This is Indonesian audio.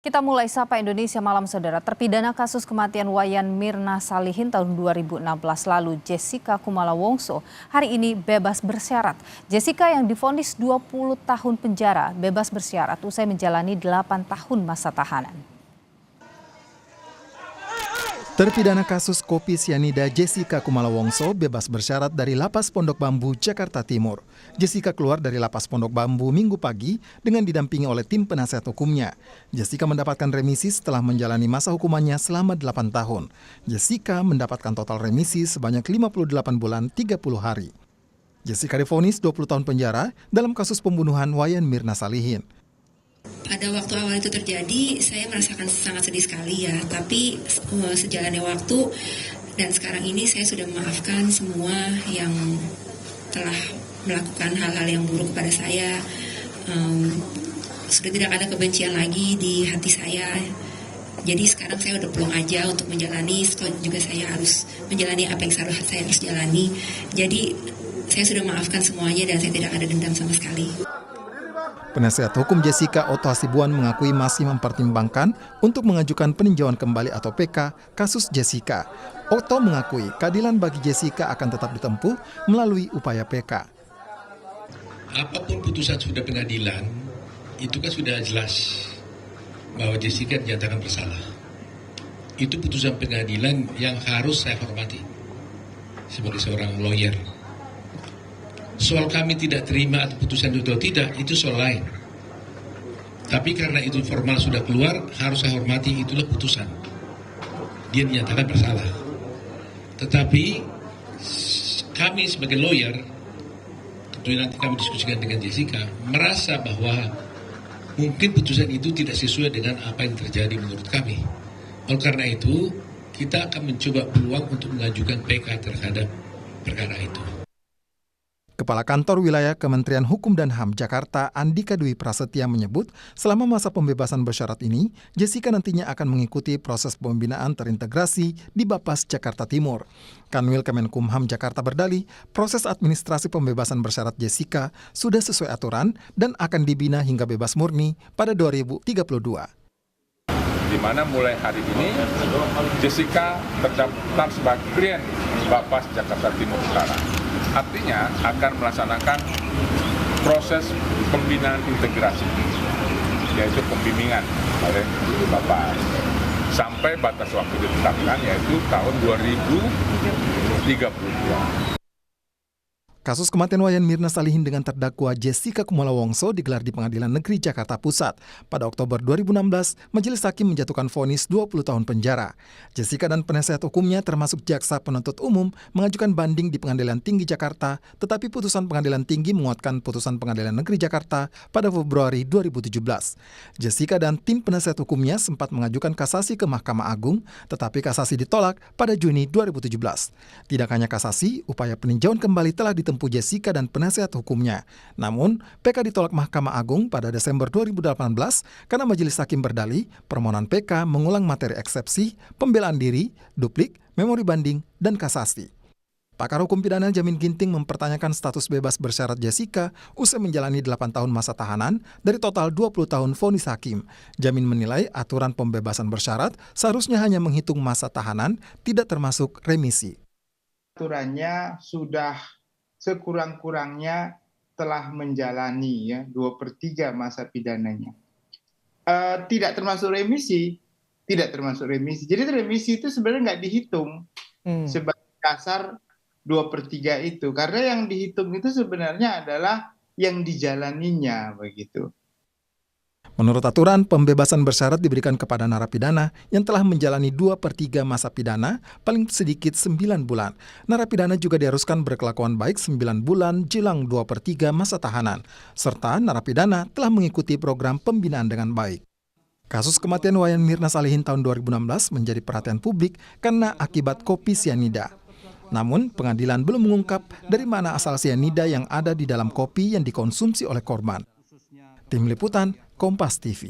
Kita mulai Sapa Indonesia Malam Saudara. Terpidana kasus kematian Wayan Mirna Salihin tahun 2016 lalu, Jessica Kumala Wongso, hari ini bebas bersyarat. Jessica yang divonis 20 tahun penjara bebas bersyarat usai menjalani 8 tahun masa tahanan. Terpidana kasus kopi sianida Jessica Kumala Wongso bebas bersyarat dari Lapas Pondok Bambu, Jakarta Timur. Jessica keluar dari Lapas Pondok Bambu Minggu pagi dengan didampingi oleh tim penasihat hukumnya. Jessica mendapatkan remisi setelah menjalani masa hukumannya selama 8 tahun. Jessica mendapatkan total remisi sebanyak 58 bulan 30 hari. Jessica divonis 20 tahun penjara dalam kasus pembunuhan Wayan Mirna Salihin. Pada waktu awal itu terjadi, saya merasakan sangat sedih sekali ya. Tapi sejalannya waktu dan sekarang ini saya sudah memaafkan semua yang telah melakukan hal-hal yang buruk pada saya. Sudah tidak ada kebencian lagi di hati saya. Jadi sekarang saya udah pulang aja untuk menjalani. Juga saya harus menjalani apa yang seharusnya saya harus jalani. Jadi saya sudah memaafkan semuanya dan saya tidak ada dendam sama sekali. Penasihat hukum Jessica, Otto Hasibuan, mengakui masih mempertimbangkan untuk mengajukan peninjauan kembali atau PK kasus Jessica. Otto mengakui keadilan bagi Jessica akan tetap ditempuh melalui upaya PK. Apapun putusan sudah pengadilan, itu kan sudah jelas bahwa Jessica dinyatakan bersalah. Itu putusan pengadilan yang harus saya hormati sebagai seorang lawyer. Soal kami tidak terima atau putusan itu atau tidak, itu soal lain. Tapi karena itu formal sudah keluar, harus saya hormati, itulah putusan. Dia dinyatakan bersalah. Tetapi kami sebagai lawyer, tentunya nanti kami diskusikan dengan Jessica, merasa bahwa mungkin putusan itu tidak sesuai dengan apa yang terjadi menurut kami. Oleh karena itu, kita akan mencoba peluang untuk mengajukan PK terhadap perkara itu. Kepala Kantor Wilayah Kementerian Hukum dan HAM Jakarta, Andika Dwi Prasetya menyebut, selama masa pembebasan bersyarat ini, Jessica nantinya akan mengikuti proses pembinaan terintegrasi di Bapas Jakarta Timur. Kanwil Kemenkumham Jakarta berdalih, proses administrasi pembebasan bersyarat Jessica sudah sesuai aturan dan akan dibina hingga bebas murni pada 2032. Di mana mulai hari ini Jessica terdaftar sebagai klien Bapas Jakarta Timur Utara. Artinya akan melaksanakan proses pembinaan integrasi, yaitu pembimbingan oleh Bapas sampai batas waktu ditetapkan, yaitu tahun 2032. Kasus kematian Wayan Mirna Salihin dengan terdakwa Jessica Kumala Wongso digelar di Pengadilan Negeri Jakarta Pusat. Pada Oktober 2016, Majelis Hakim menjatuhkan vonis 20 tahun penjara. Jessica dan penasihat hukumnya termasuk jaksa penuntut umum mengajukan banding di Pengadilan Tinggi Jakarta, tetapi putusan Pengadilan Tinggi menguatkan putusan Pengadilan Negeri Jakarta pada Februari 2017. Jessica dan tim penasihat hukumnya sempat mengajukan kasasi ke Mahkamah Agung, tetapi kasasi ditolak pada Juni 2017. Tidak hanya kasasi, upaya peninjauan kembali telah ditempuh Jessica dan penasihat hukumnya. Namun, PK ditolak Mahkamah Agung pada Desember 2018 karena Majelis Hakim berdalih permohonan PK mengulang materi eksepsi, pembelaan diri, duplik, memori banding, dan kasasi. Pakar hukum pidana Jamin Ginting mempertanyakan status bebas bersyarat Jessica usai menjalani 8 tahun masa tahanan dari total 20 tahun vonis hakim. Jamin menilai aturan pembebasan bersyarat seharusnya hanya menghitung masa tahanan, tidak termasuk remisi. Aturannya sudah sekurang-kurangnya telah menjalani ya 2/3 masa pidananya. Tidak termasuk remisi, Jadi remisi itu sebenarnya nggak dihitung sebagai dasar 2/3 itu, karena yang dihitung itu sebenarnya adalah yang dijalaninya begitu. Menurut aturan, pembebasan bersyarat diberikan kepada narapidana yang telah menjalani 2/3 masa pidana, paling sedikit 9 bulan. Narapidana juga diharuskan berkelakuan baik 9 bulan jelang 2/3 masa tahanan, serta narapidana telah mengikuti program pembinaan dengan baik. Kasus kematian Wayan Mirna Salihin tahun 2016 menjadi perhatian publik karena akibat kopi sianida. Namun, pengadilan belum mengungkap dari mana asal sianida yang ada di dalam kopi yang dikonsumsi oleh korban. Tim Liputan, Kompas TV.